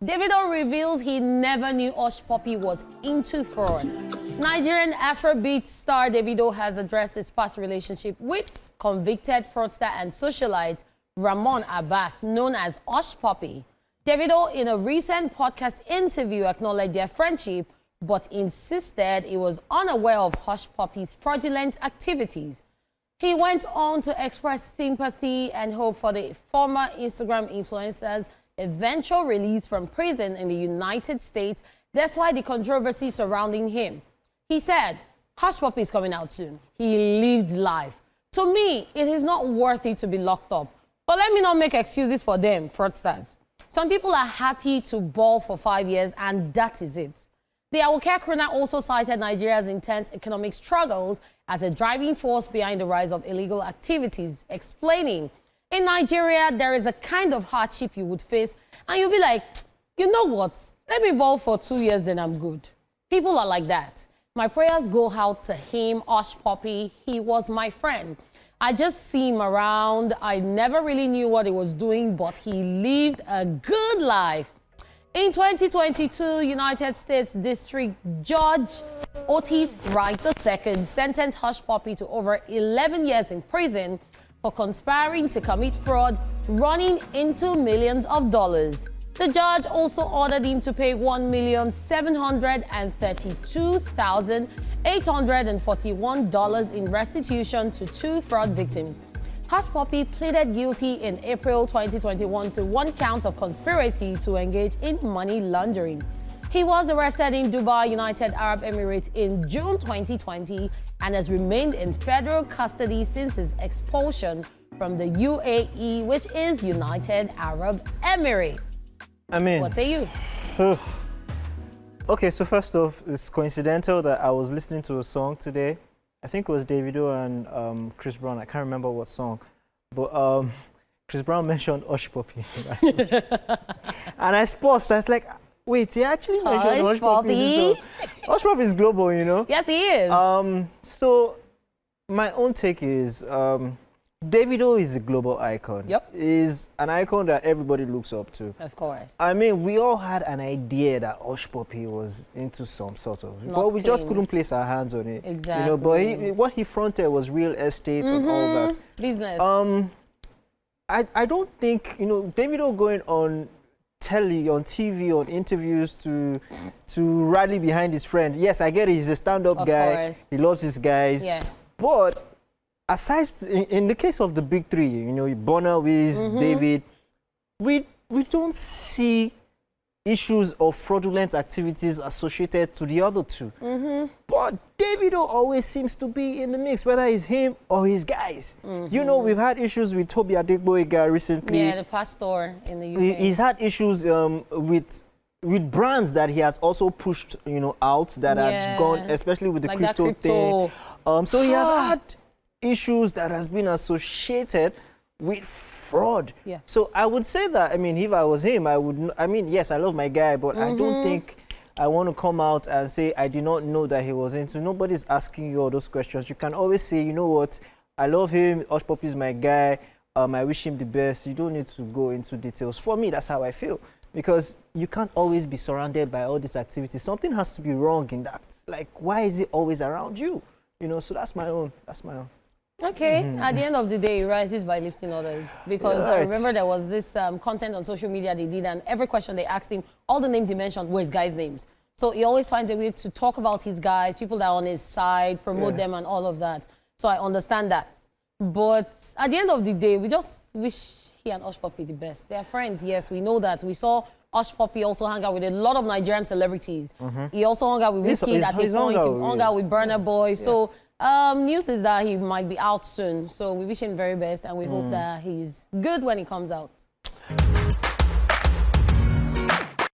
Davido reveals he never knew Hushpuppi was into fraud. Nigerian Afrobeat star Davido has addressed his past relationship with convicted fraudster and socialite Ramon Abbas, known as Hushpuppi. Davido, in a recent podcast interview, acknowledged their friendship, but insisted he was unaware of Hushpuppi's fraudulent activities. He went on to express sympathy and hope for the former Instagram influencer's eventual release from prison in the United States, despite the controversy surrounding him. He said, Hushpuppi is coming out soon. He lived life. To me, it is not worthy to be locked up. But let me not make excuses for them, fraudsters. Some people are happy to ball for 5 years, and that is it. The Awuke crooner also cited Nigeria's intense economic struggles as a driving force behind the rise of illegal activities, explaining, in Nigeria, there is a kind of hardship you would face, and you'll be like, you know what? Let me ball for 2 years, then I'm good. People are like that. My prayers go out to him, Hushpuppi. He was my friend. I just see him around. I never really knew what he was doing, but he lived a good life. In 2022, United States District Judge Otis Wright II sentenced Hushpuppi to over 11 years in prison for conspiring to commit fraud running into millions of dollars. The judge also ordered him to pay $1,732,841 in restitution to 2 fraud victims. Hushpuppi pleaded guilty in April 2021 to 1 count of conspiracy to engage in money laundering. He was arrested in Dubai, United Arab Emirates in June 2020 and has remained in federal custody since his expulsion from the UAE, which is United Arab Emirates. I mean, what say you? Okay, so first off, it's coincidental that I was listening to a song today. I think it was Davido and Chris Brown. I can't remember what song, but Chris Brown mentioned Hushpuppi. And I paused. I was like, wait, he actually mentioned Hushpuppi. Hushpuppi is global, you know? Yes, he is. So my own take is Davido is a global icon. Yep. Is an icon that everybody looks up to. Of course. I mean, we all had an idea that Hushpuppi was into some sort of, but we just couldn't place our hands on it. Exactly. You know, but what he fronted was real estate and all that. Business. I don't think, you know, Davido going on telly, on TV, on interviews to rally behind his friend. Yes, I get it. He's a stand-up guy. Course. He loves his guys. Yeah. But aside, in the case of the big three, you know, Bonner, Wiz, David, we don't see issues of fraudulent activities associated to the other two. But Davido always seems to be in the mix, whether it's him or his guys. You know, we've had issues with Toby Adegboyega recently. Yeah, the pastor in the UK. He's had issues with brands that he has also pushed, you know, out that have gone, especially with the like crypto thing. So he has had issues that has been associated with fraud. Yeah. So I would say that, I mean, if I was him, I would, I mean, yes, I love my guy, but I don't think I want to come out and say I did not know that he was into. Nobody's asking you all those questions. You can always say, you know what, I love him, Hushpuppi is my guy, I wish him the best. You don't need to go into details. For me, that's how I feel. Because you can't always be surrounded by all these activities. Something has to be wrong in that. Like, why is it always around you? You know, so that's my own. Okay, at the end of the day, he rises by lifting others. Because I remember there was this content on social media they did, and every question they asked him, all the names he mentioned were his guys' names. So he always finds a way to talk about his guys, people that are on his side, promote them and all of that. So I understand that. But at the end of the day, we just wish he and Hushpuppi the best. They're friends, yes, we know that. We saw Hushpuppi also hang out with a lot of Nigerian celebrities. He also hung out with Wizkid at a point. He hung out with Burna Boy. So news is that he might be out soon. So we wish him the very best, and we hope that he's good when he comes out.